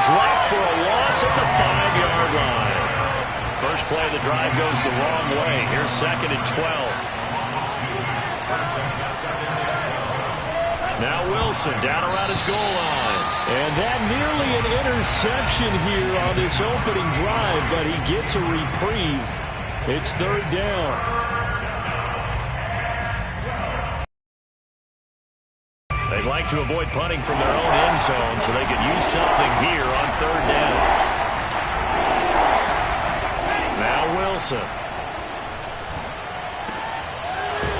dropped for a loss at the 5-yard line. First play of the drive goes the wrong way. Here's 2nd and 12. Now Wilson down around his goal line. And that nearly an interception here on this opening drive, but he gets a reprieve. It's 3rd down. They'd like to avoid punting from their own end zone, so they could use something here on 3rd down. Now Wilson.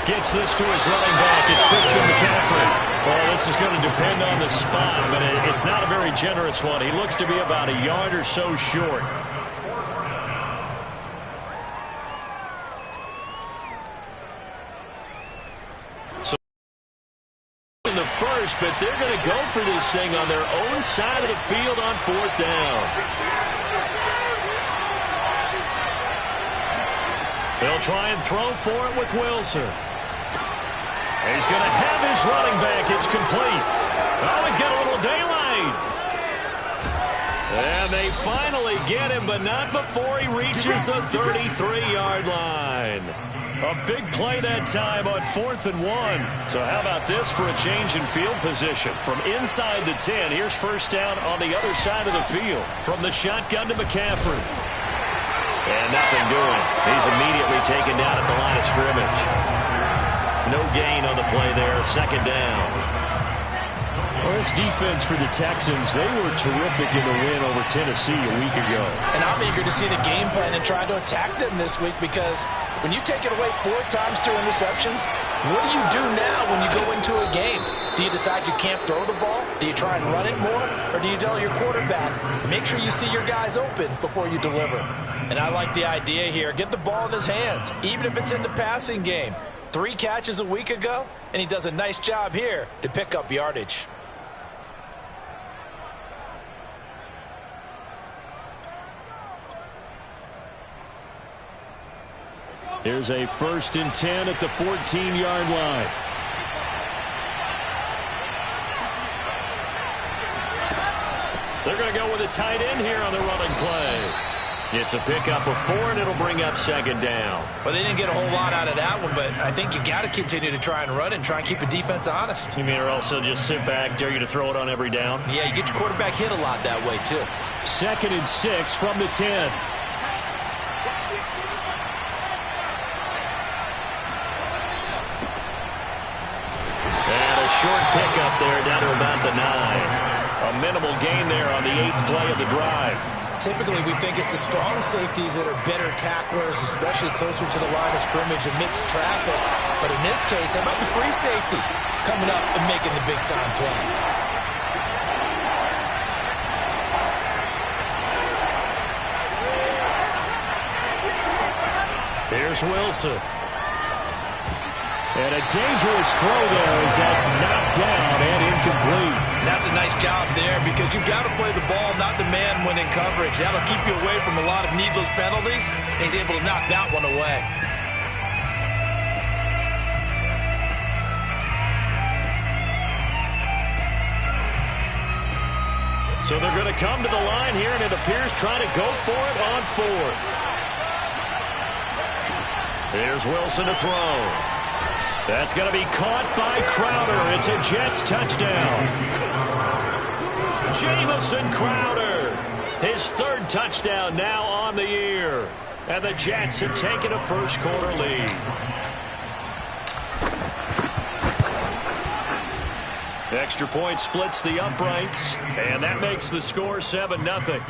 Gets this to his running back. It's Christian McCaffrey. Well, this is going to depend on the spot, but it's not a very generous one. He looks to be about a yard or so short. So in the first, but they're going to go for this thing on their own side of the field on 4th down. They'll try and throw for it with Wilson. He's going to have his running back. It's complete. Oh, he's got a little daylight. And they finally get him, but not before he reaches the 33-yard line. A big play that time on 4th and 1. So how about this for a change in field position? From inside the 10, here's 1st down on the other side of the field. From the shotgun to McCaffrey. And nothing doing. He's immediately taken down at the line of scrimmage. No gain on the play there. 2nd down. Well, this defense for the Texans, they were terrific in the win over Tennessee a week ago. And I'm eager to see the game plan and try to attack them this week, because when you take it away 4 times through interceptions, what do you do now when you go into a game? Do you decide you can't throw the ball? Do you try and run it more? Or do you tell your quarterback, make sure you see your guys open before you deliver? And I like the idea here. Get the ball in his hands, even if it's in the passing game. 3 catches a week ago, and he does a nice job here to pick up yardage. Here's a 1st and 10 at the 14-yard line. They're going to go with a tight end here on the running play. It's a pickup of 4, and it'll bring up 2nd down. Well, they didn't get a whole lot out of that one, but I think you got to continue to try and run and try and keep the defense honest. You mean or also just sit back, dare you to throw it on every down? Yeah, you get your quarterback hit a lot that way, too. 2nd and 6 from the 10. And a short pickup there down to about the 9. A minimal gain there on the 8th play of the drive. Typically, we think it's the strong safeties that are better tacklers, especially closer to the line of scrimmage amidst traffic. But in this case, how about the free safety coming up and making the big-time play? Here's Wilson. And a dangerous throw there as that's knocked down and incomplete. And that's a nice job there, because you've got to play the ball, not the man when in coverage. That'll keep you away from a lot of needless penalties, and he's able to knock that one away. So they're going to come to the line here, and it appears trying to go for it on 4th. Here's Wilson to throw. That's going to be caught by Crowder. It's a Jets touchdown. Jamison Crowder, his 3rd touchdown now on the year. And the Jets have taken a first-quarter lead. Extra point splits the uprights, and that makes the score 7-0.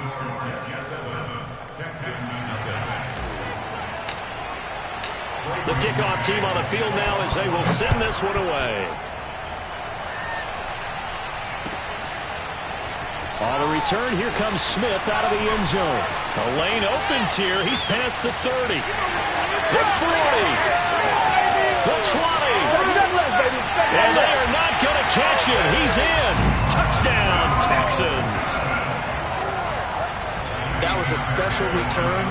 The kickoff team on the field now as they will send this one away. On the return, here comes Smith out of the end zone. The lane opens here. He's past the 30. The 40. The 20. And they are not going to catch him. He's in. Touchdown, Texans. That was a special return,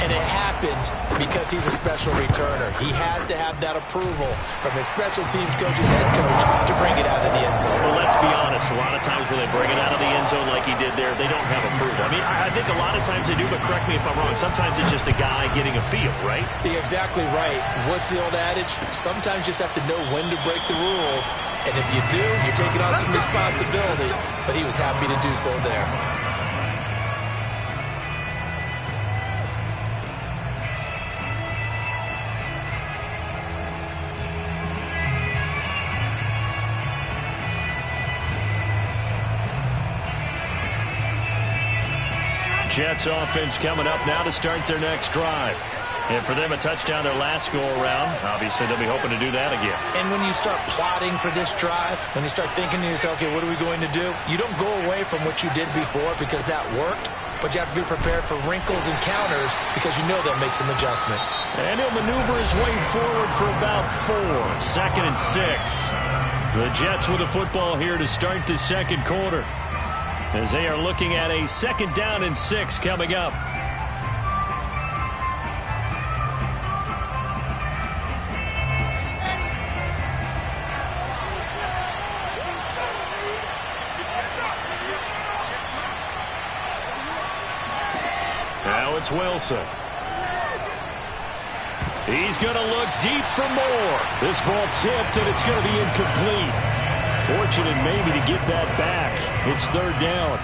and it happened because he's a special returner. He has to have that approval from his special teams coach's head coach to bring it out of the end zone. Well, let's be honest. A lot of times when they bring it out of the end zone like like he did there, they don't have approval. I mean, I think a lot of times they do, but correct me if I'm wrong. Sometimes it's just a guy getting a feel, right? You're exactly right. What's the old adage? Sometimes you just have to know when to break the rules. And if you do, you're taking on some responsibility. But he was happy to do so there. Jets offense coming up now to start their next drive. And for them, a touchdown their last go-around. Obviously, they'll be hoping to do that again. And when you start plotting for this drive, when you start thinking to yourself, okay, what are we going to do? You don't go away from what you did before because that worked, but you have to be prepared for wrinkles and counters because you know they'll make some adjustments. And he'll maneuver his way forward for about 4. 2nd and 6. The Jets with the football here to start the second quarter, as they are looking at a 2nd down and 6 coming up. Now it's Wilson. He's going to look deep for more. This ball tipped, and it's going to be incomplete. Fortunate maybe to get that back. It's 3rd down.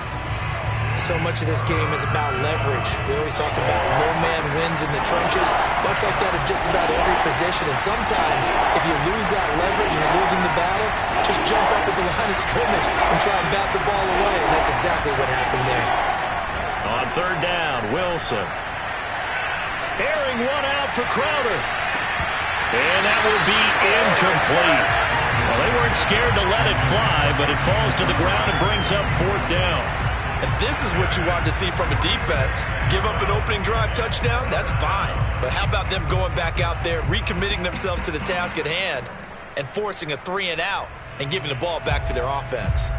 So much of this game is about leverage. We always talk about low man wins in the trenches. Well, it's like that at just about every position. And sometimes, if you lose that leverage and you're losing the battle, just jump up at the line of scrimmage and try and bat the ball away. And that's exactly what happened there. On 3rd down, Wilson. Airing one out for Crowder. And that will be incomplete. Well, they weren't scared to let it fly, but it falls to the ground and brings up 4th down. And this is what you want to see from a defense. Give up an opening drive touchdown, that's fine. But how about them going back out there, recommitting themselves to the task at hand, and forcing a 3 and out and giving the ball back to their offense?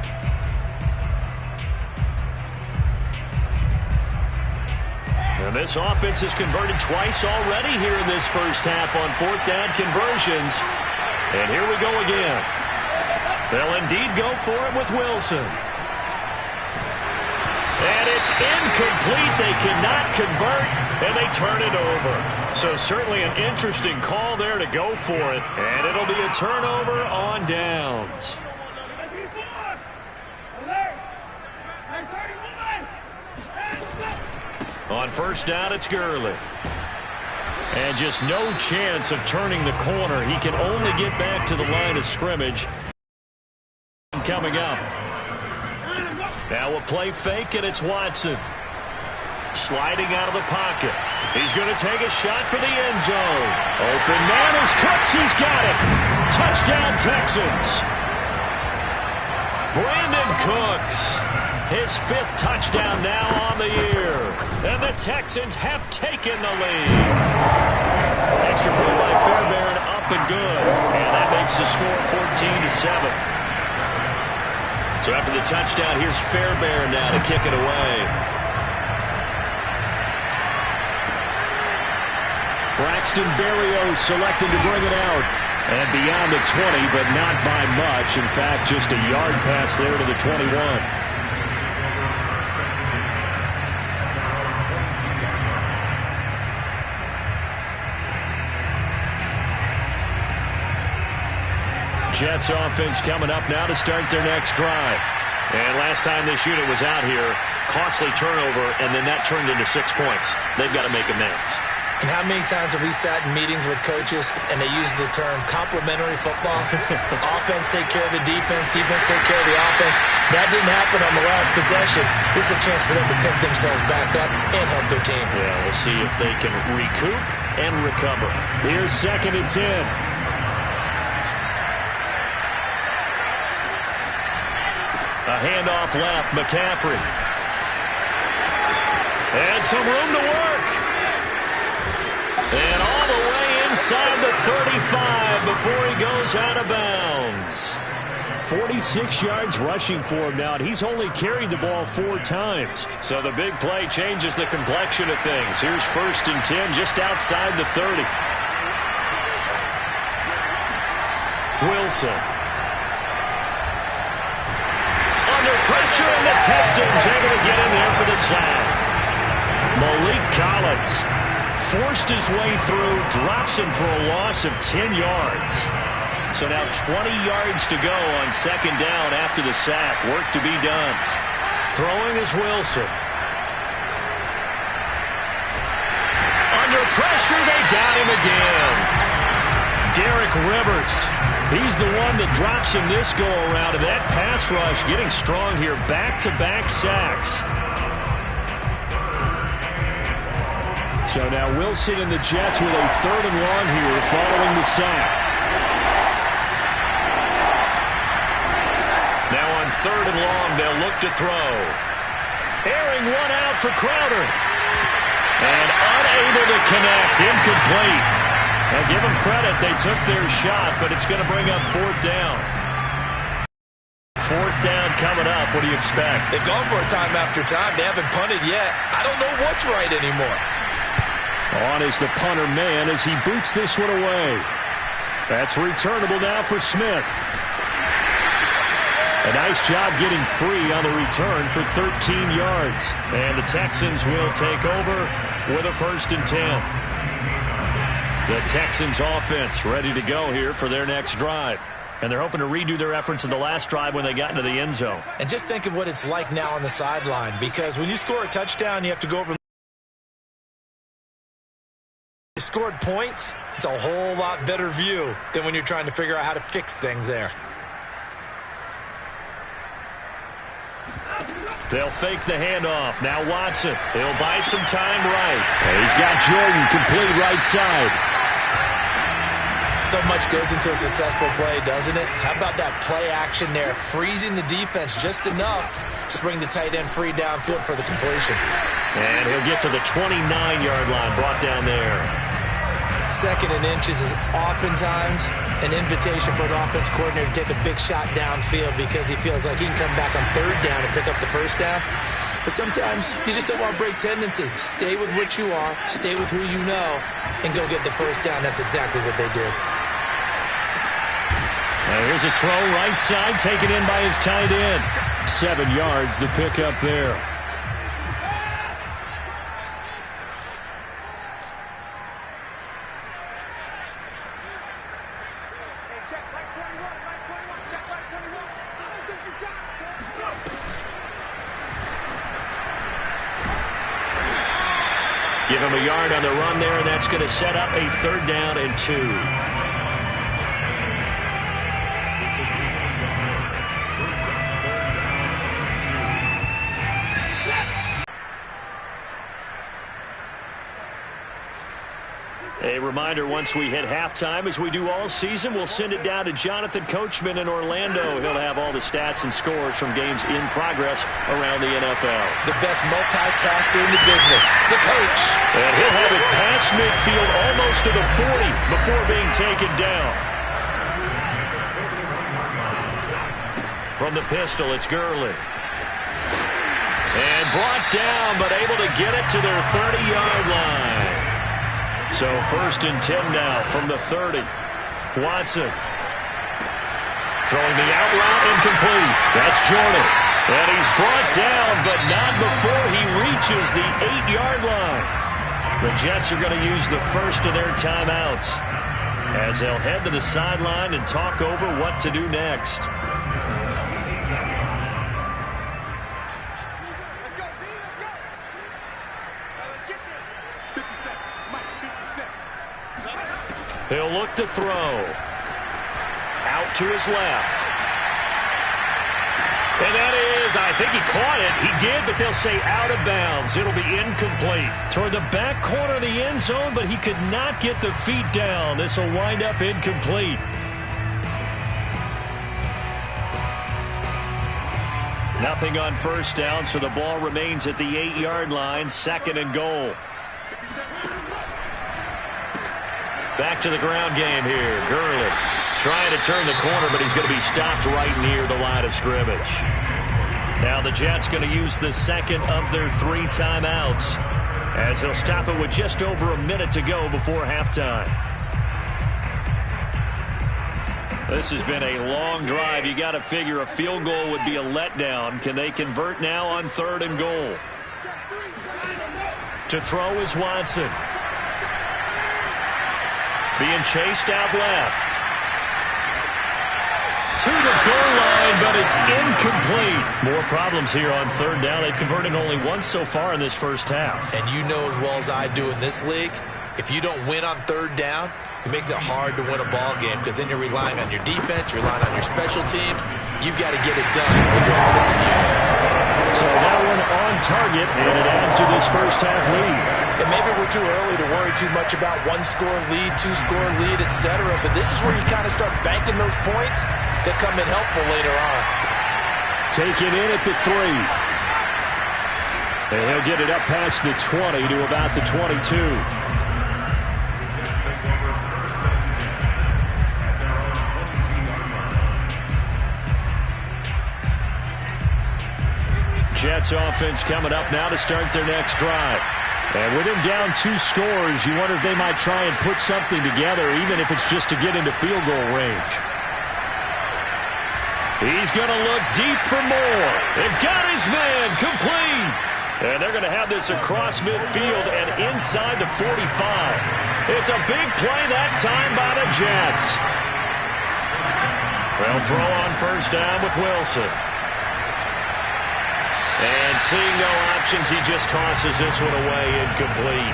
And this offense has converted twice already here in this first half on 4th down conversions. And here we go again. They'll indeed go for it with Wilson. And it's incomplete. They cannot convert, and they turn it over. So certainly an interesting call there to go for it. And it'll be a turnover on downs. On 1st down, it's Gurley. And just no chance of turning the corner. He can only get back to the line of scrimmage. Coming up. Now a play fake, and it's Watson. Sliding out of the pocket. He's going to take a shot for the end zone. Open man is Cooks. He's got it. Touchdown, Texans. Brandon Cooks. His 5th touchdown now on the year. And the Texans have taken the lead. Extra point by Fairbairn, up and good. And that makes the score 14-7. So after the touchdown, here's Fairbairn now to kick it away. Braxton Berrios selected to bring it out. And beyond the 20, but not by much. In fact, just a yard pass there to the 21. Jets offense coming up now to start their next drive. And last time this unit was out here, costly turnover, and then that turned into 6 points. They've got to make amends. And how many times have we sat in meetings with coaches and they use the term complementary football? Offense take care of the defense, defense take care of the offense. That didn't happen on the last possession. This is a chance for them to pick themselves back up and help their team. Yeah, we'll see if they can recoup and recover. Here's 2nd and 10. A handoff left, McCaffrey. And some room to work. And all the way inside the 35 before he goes out of bounds. 46 yards rushing for him now, and he's only carried the ball 4 times. So the big play changes the complexion of things. Here's 1st and 10 just outside the 30. Wilson. Under pressure. pressure, and the Texans able to get in there for the sack. Malik Collins forced his way through, drops him for a loss of 10 yards. So now 20 yards to go on second down after the sack. Work to be done. Throwing is Wilson. Under pressure, they got him again. Derek Rivers. He's the one that drops him this go-around. And that pass rush getting strong here. Back-to-back sacks. So now Wilson and the Jets with a 3rd and long here following the sack. Now on 3rd and long, they'll look to throw. Airing one out for Crowder. And unable to connect. Incomplete. Now give them credit. They took their shot, but it's going to bring up 4th down. 4th down coming up. What do you expect? They've gone for it time after time. They haven't punted yet. I don't know what's right anymore. On is the punter man as he boots this one away. That's returnable now for Smith. A nice job getting free on the return for 13 yards. And the Texans will take over with a 1st and 10. The Texans offense ready to go here for their next drive. And they're hoping to redo their efforts in the last drive when they got into the end zone. And just think of what it's like now on the sideline, because when you score a touchdown, you have to go over. You scored points, it's a whole lot better view than when you're trying to figure out how to fix things there. They'll fake the handoff. Now Watson. He'll buy some time right. And he's got Jordan complete right side. So much goes into a successful play, doesn't it? How about that play action there, freezing the defense just enough to bring the tight end free downfield for the completion. And he'll get to the 29-yard line, brought down there. 2nd and inches is oftentimes an invitation for an offense coordinator to take a big shot downfield because he feels like he can come back on 3rd down and pick up the 1st down. But sometimes you just don't want to break tendency. Stay with what you are, stay with who you know, and go get the 1st down. That's exactly what they did. Now here's a throw right side taken in by his tight end. 7 yards the pickup there. Give him a yard on the run there, and that's going to set up a 3rd down and 2. A reminder, once we hit halftime, as we do all season, we'll send it down to Jonathan Coachman in Orlando. He'll have all the stats and scores from games in progress around the NFL. The best multitasker in the business, the coach. And he'll have it past midfield almost to the 40 before being taken down. From the pistol, it's Gurley. And brought down, but able to get it to their 30-yard line. So 1st and 10 now from the 30. Watson. Throwing the out route, incomplete. That's Jordan. And he's brought down, but not before he reaches the 8-yard line. The Jets are going to use the first of their timeouts as they'll head to the sideline and talk over what to do next. He'll look to throw. Out to his left. And that is, I think he caught it. He did, but they'll say out of bounds. It'll be incomplete. Toward the back corner of the end zone, but he could not get the feet down. This will wind up incomplete. Nothing on 1st down, so the ball remains at the 8-yard line. 2nd and goal. Back to the ground game here. Gurley trying to turn the corner, but he's going to be stopped right near the line of scrimmage. Now the Jets going to use the 2nd of their 3 timeouts as they'll stop it with just over a minute to go before halftime. This has been a long drive. You got to figure a field goal would be a letdown. Can they convert now on 3rd and goal? To throw is Watson. Being chased out left. To the goal line, but it's incomplete. More problems here on 3rd down. They've converted only once so far in this first half. And you know as well as I do in this league, if you don't win on 3rd down, it makes it hard to win a ball game because then you're relying on your defense, you're relying on your special teams. You've got to get it done with your offensive unit. So that one on target, and it adds to this first half lead. And maybe we're too early to worry too much about 1-score lead, 2-score lead, etc. But this is where you kind of start banking those points that come in helpful later on. Take it in at the 3. And he'll get it up past the 20 to about the 22. Jets offense coming up now to start their next drive. And with him down 2 scores, you wonder if they might try and put something together, even if it's just to get into field goal range. He's going to look deep for more. They've got his man complete. And they're going to have this across midfield and inside the 45. It's a big play that time by the Jets. They'll throw on 1st down with Wilson. And seeing no options, he just tosses this one away, incomplete.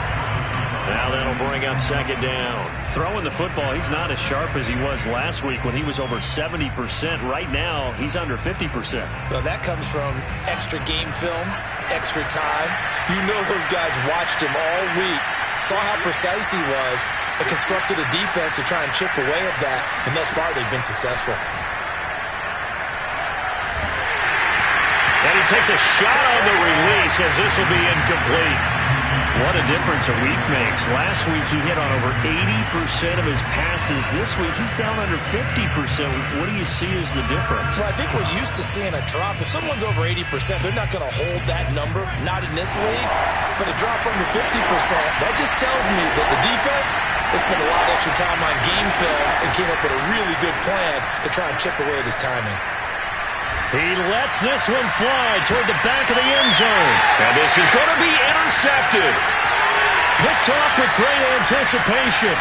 Now that'll bring up 2nd down. Throwing the football, he's not as sharp as he was last week when he was over 70%. Right now, he's under 50%. Well, that comes from extra game film, extra time. You know those guys watched him all week, saw how precise he was, and constructed a defense to try and chip away at that, and thus far they've been successful. And he takes a shot on the release as this will be incomplete. What a difference a week makes. Last week he hit on over 80% of his passes. This week he's down under 50%. What do you see as the difference? Well, I think we're used to seeing a drop. If someone's over 80%, they're not going to hold that number, not in this league. But a drop under 50%, that just tells me that the defense has spent a lot of extra time on game films and came up with a really good plan to try and chip away at his timing. He lets this one fly toward the back of the end zone. And this is going to be intercepted. Picked off with great anticipation.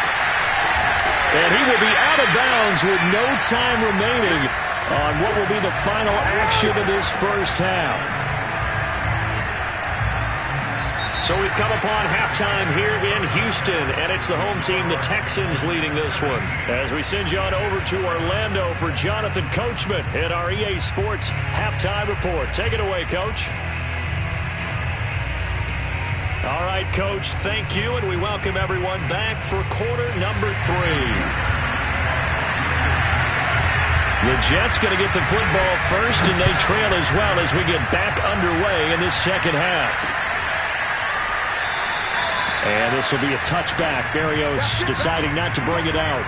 And he will be out of bounds with no time remaining on what will be the final action of this first half. So we've come upon halftime here in Houston, and it's the home team, the Texans, leading this one. As we send you on over to Orlando for Jonathan Coachman in our EA Sports Halftime Report. Take it away, Coach. All right, Coach, thank you, and we welcome everyone back for quarter number 3. The Jets going to get the football first, and they trail as well as we get back underway in this second half. And this will be a touchback. Berrios deciding not to bring it out.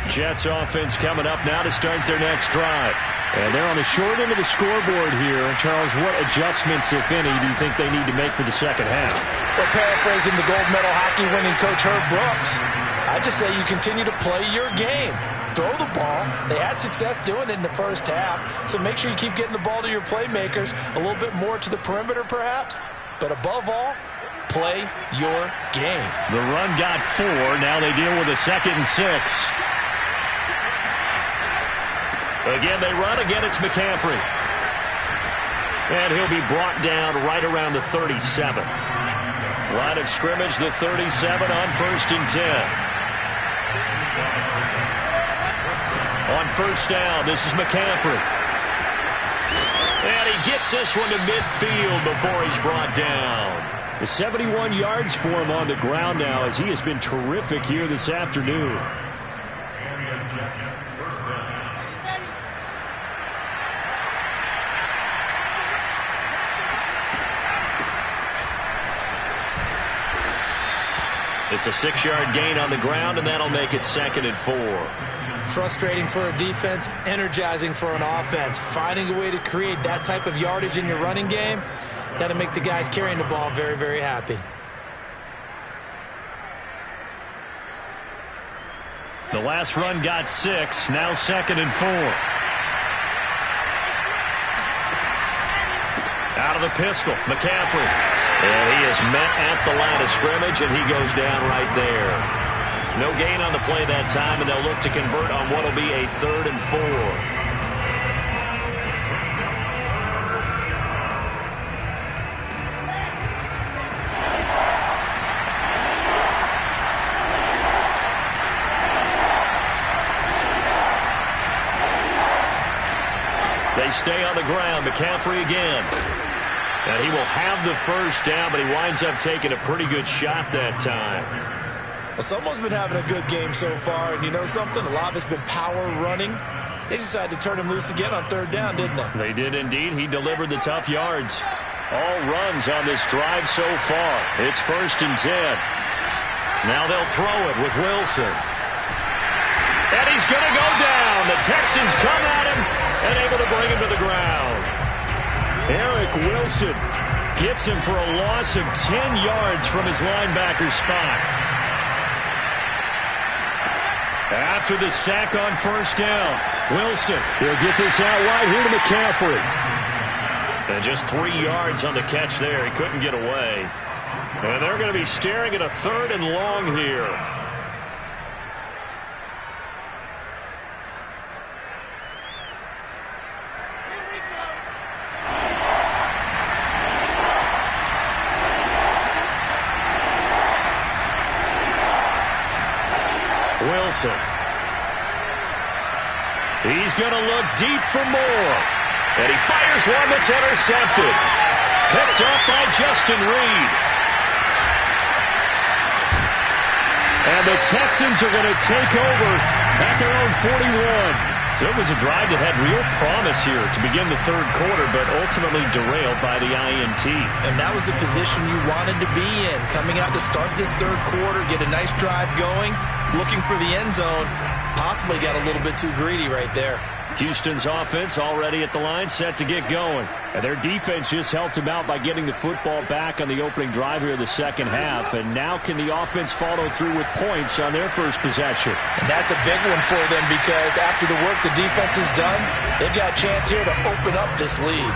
Jets offense coming up now to start their next drive. And they're on the short end of the scoreboard here. Charles, what adjustments, if any, do you think they need to make for the second half? Well, paraphrasing the gold medal hockey winning coach Herb Brooks, I just say you continue to play your game. Throw the ball. They had success doing it in the first half, so make sure you keep getting the ball to your playmakers, a little bit more to the perimeter perhaps, but above all, play your game. The run got 4. Now they deal with a 2nd and 6. Again, they run. Again, it's McCaffrey. And he'll be brought down right around the 37. Line of scrimmage, the 37 on 1st and 10. On 1st down, this is McCaffrey. And he gets this one to midfield before he's brought down. 71 yards for him on the ground now as he has been terrific here this afternoon. It's a 6-yard gain on the ground, and that'll make it 2nd and 4. Frustrating for a defense, energizing for an offense. Finding a way to create that type of yardage in your running game, That'll make the guys carrying the ball very, very happy. The last run got 6. Now 2nd and 4. Out of the pistol, McCaffrey. And he is met at the line of scrimmage, and he goes down right there. No gain on the play that time, and they'll look to convert on what will be a 3rd and 4. They stay on the ground. McCaffrey again. And he will have the first down, but he winds up taking a pretty good shot that time. Well, someone's been having a good game so far, and you know something? A lot of it's been power running. They decided to turn him loose again on 3rd down, didn't they? They did indeed. He delivered the tough yards. All runs on this drive so far. It's 1st and 10. Now they'll throw it with Wilson. And he's going to go down. The Texans come at him and able to bring him to the ground. Eric Wilson gets him for a loss of 10 yards from his linebacker spot. After the sack on 1st down, Wilson will get this out wide here to McCaffrey. And just 3 yards on the catch there. He couldn't get away. And they're going to be staring at a 3rd and long here. Wilson. He's going to look deep for more. And he fires one that's intercepted. Picked up by Justin Reed. And the Texans are going to take over at their own 41. So it was a drive that had real promise here to begin the 3rd quarter, but ultimately derailed by the INT. And that was the position you wanted to be in. Coming out to start this 3rd quarter, get a nice drive going, looking for the end zone. Possibly got a little bit too greedy right there. Houston's offense already at the line, set to get going. And their defense just helped them out by getting the football back on the opening drive here in the 2nd half. And now can the offense follow through with points on their first possession? And that's a big one for them because after the work the defense has done, they've got a chance here to open up this lead.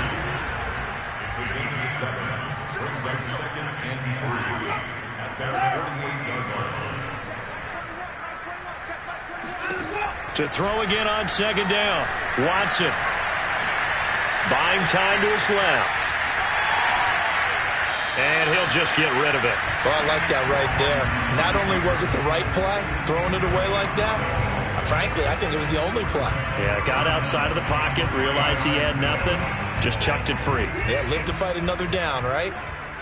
To throw again on 2nd down. Watson. Buying time to his left. And he'll just get rid of it. Well, I like that right there. Not only was it the right play, throwing it away like that, frankly, I think it was the only play. Yeah, got outside of the pocket, realized he had nothing, just chucked it free. Yeah, live to fight another down, right?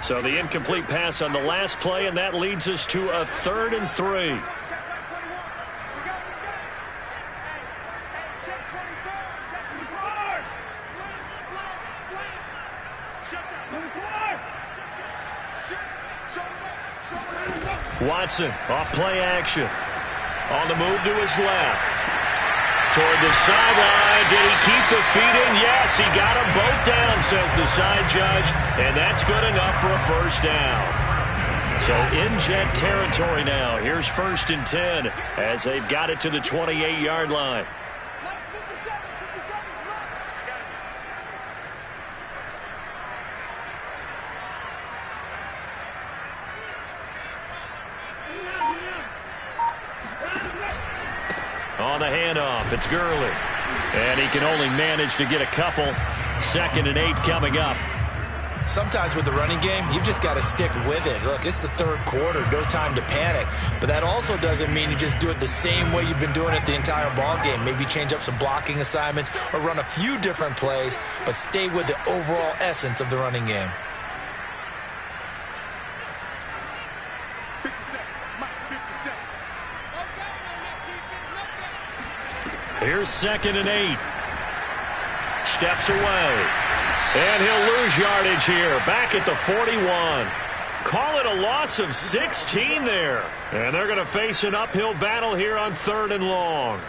So the incomplete pass on the last play, and that leads us to a 3rd and 3. Watson off play action. On the move to his left. Toward the sideline. Did he keep the feet in? Yes, he got them both down, says the side judge. And that's good enough for a 1st down. So in Jet territory now. Here's 1st and 10 as they've got it to the 28-yard line. On the handoff, it's Gurley. And he can only manage to get a couple. 2nd and 8 coming up. Sometimes with the running game, you've just got to stick with it. Look, it's the 3rd quarter, no time to panic. But that also doesn't mean you just do it the same way you've been doing it the entire ball game. Maybe change up some blocking assignments or run a few different plays, but stay with the overall essence of the running game. Here's 2nd and 8. Steps away. And he'll lose yardage here. Back at the 41. Call it a loss of 16 there. And they're going to face an uphill battle here on 3rd and long.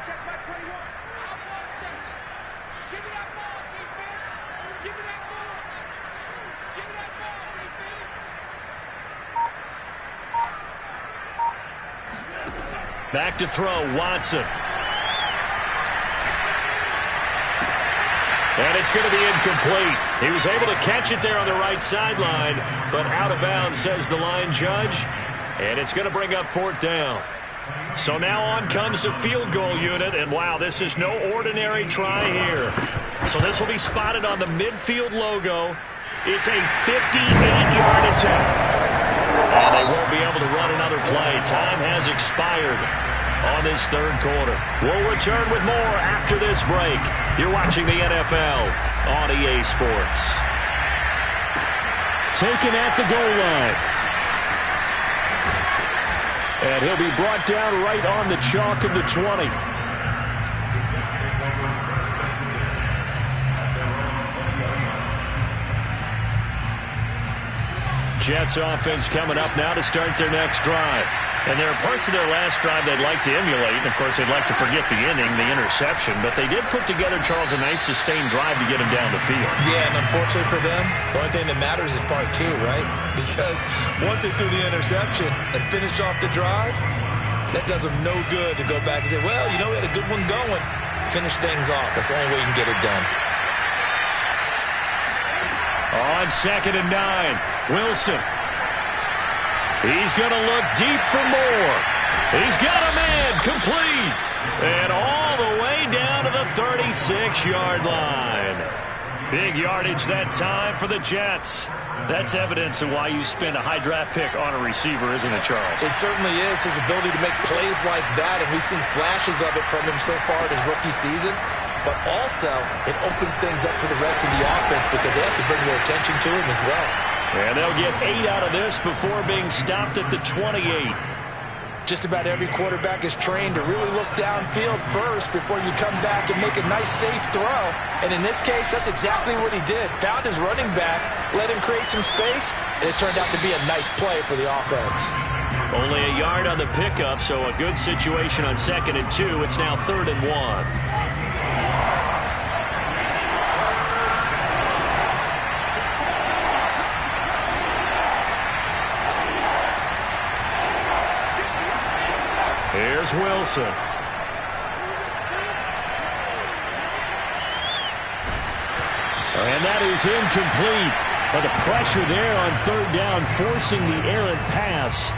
Check my 21. Give me that ball, defense. Give me that ball. Give me that ball, defense. Back to throw, Watson. And it's going to be incomplete. He was able to catch it there on the right sideline, but out of bounds, says the line judge. And it's going to bring up 4th down. So now on comes the field goal unit, and wow, this is no ordinary try here. So this will be spotted on the midfield logo. It's a 58-yard attempt. And they won't be able to run another play. Time has expired on this 3rd quarter. We'll return with more after this break. You're watching the NFL on EA Sports. Taken at the goal line. And he'll be brought down right on the chalk of the 20. Jets offense coming up now to start their next drive. And there are parts of their last drive they'd like to emulate. And, of course, they'd like to forget the inning, the interception. But they did put together, Charles, a nice sustained drive to get him down the field. Yeah, and unfortunately for them, the only thing that matters is part 2, right? Because once they threw the interception and finished off the drive, that does them no good to go back and say, well, you know, we had a good one going. Finish things off. That's the only way you can get it done. On 2nd and 9, Wilson. He's going to look deep for more. He's got a man complete. And all the way down to the 36-yard line. Big yardage that time for the Jets. That's evidence of why you spend a high draft pick on a receiver, isn't it, Charles? It certainly is. His ability to make plays like that, and we've seen flashes of it from him so far in his rookie season. But also, it opens things up for the rest of the offense because they have to bring their attention to him as well. And they'll get 8 out of this before being stopped at the 28. Just about every quarterback is trained to really look downfield first before you come back and make a nice, safe throw. And in this case, that's exactly what he did. Found his running back, let him create some space, and it turned out to be a nice play for the offense. Only a yard on the pickup, so a good situation on 2nd and 2. It's now 3rd and 1. Here's Wilson. And that is incomplete. But the pressure there on 3rd down, forcing the errant pass.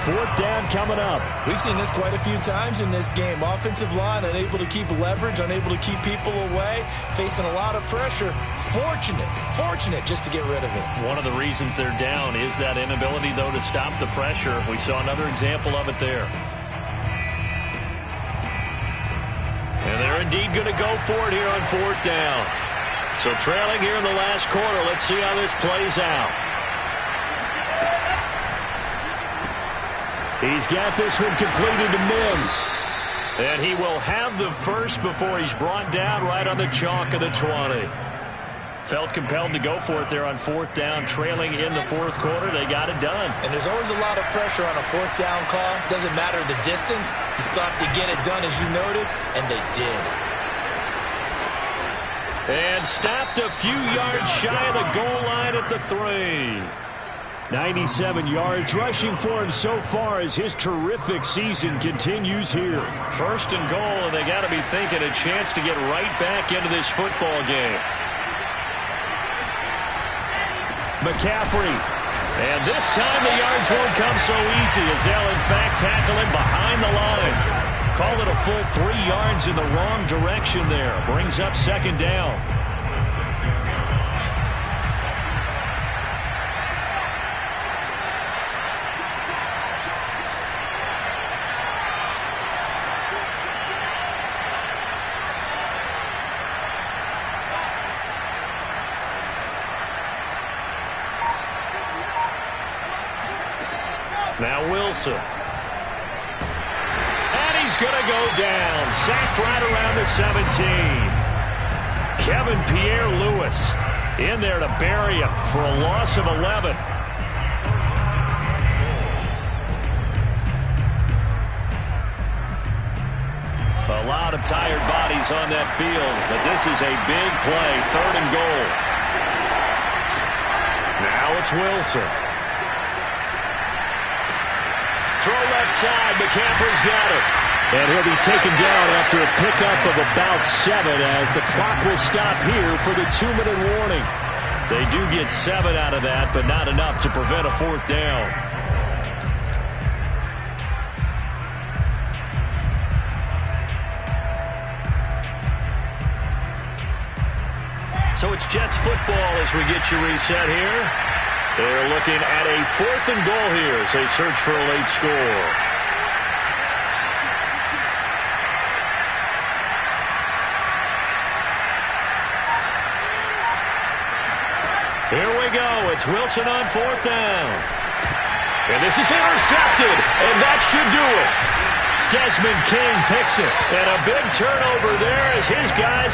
4th down coming up. We've seen this quite a few times in this game. Offensive line unable to keep leverage, unable to keep people away, facing a lot of pressure. Fortunate just to get rid of it. One of the reasons they're down is that inability, though, to stop the pressure. We saw another example of it there. And they're indeed going to go for it here on 4th down. So trailing here in the last quarter, let's see how this plays out. He's got this one completed to Mims. And he will have the first before he's brought down right on the chalk of the 20. Felt compelled to go for it there on 4th down, trailing in the 4th quarter. They got it done. And there's always a lot of pressure on a 4th down call. Doesn't matter the distance. You stop to get it done, as you noted, and they did. And stopped a few yards shy of the goal line at the 3. 97 yards rushing for him so far as his terrific season continues here. 1st and goal, and they got to be thinking a chance to get right back into this football game. McCaffrey. And this time the yards won't come so easy as they'll, in fact, tackle him behind the line. Call it a full 3 yards in the wrong direction there. Brings up 2nd down. Now Wilson. And he's going to go down. Sacked right around the 17. Kevin Pierre-Louis in there to bury him for a loss of 11. A lot of tired bodies on that field, but this is a big play, 3rd and goal. Now it's Wilson. Throw left side. McCaffrey's got it. And he'll be taken down after a pickup of about 7 as the clock will stop here for the 2-minute warning. They do get 7 out of that, but not enough to prevent a 4th down. So it's Jets football as we get you reset here. They're looking at a 4th and goal here as they search for a late score. Here we go. It's Wilson on 4th down. And this is intercepted, and that should do it. Desmond King picks it, and a big turnover there as his guys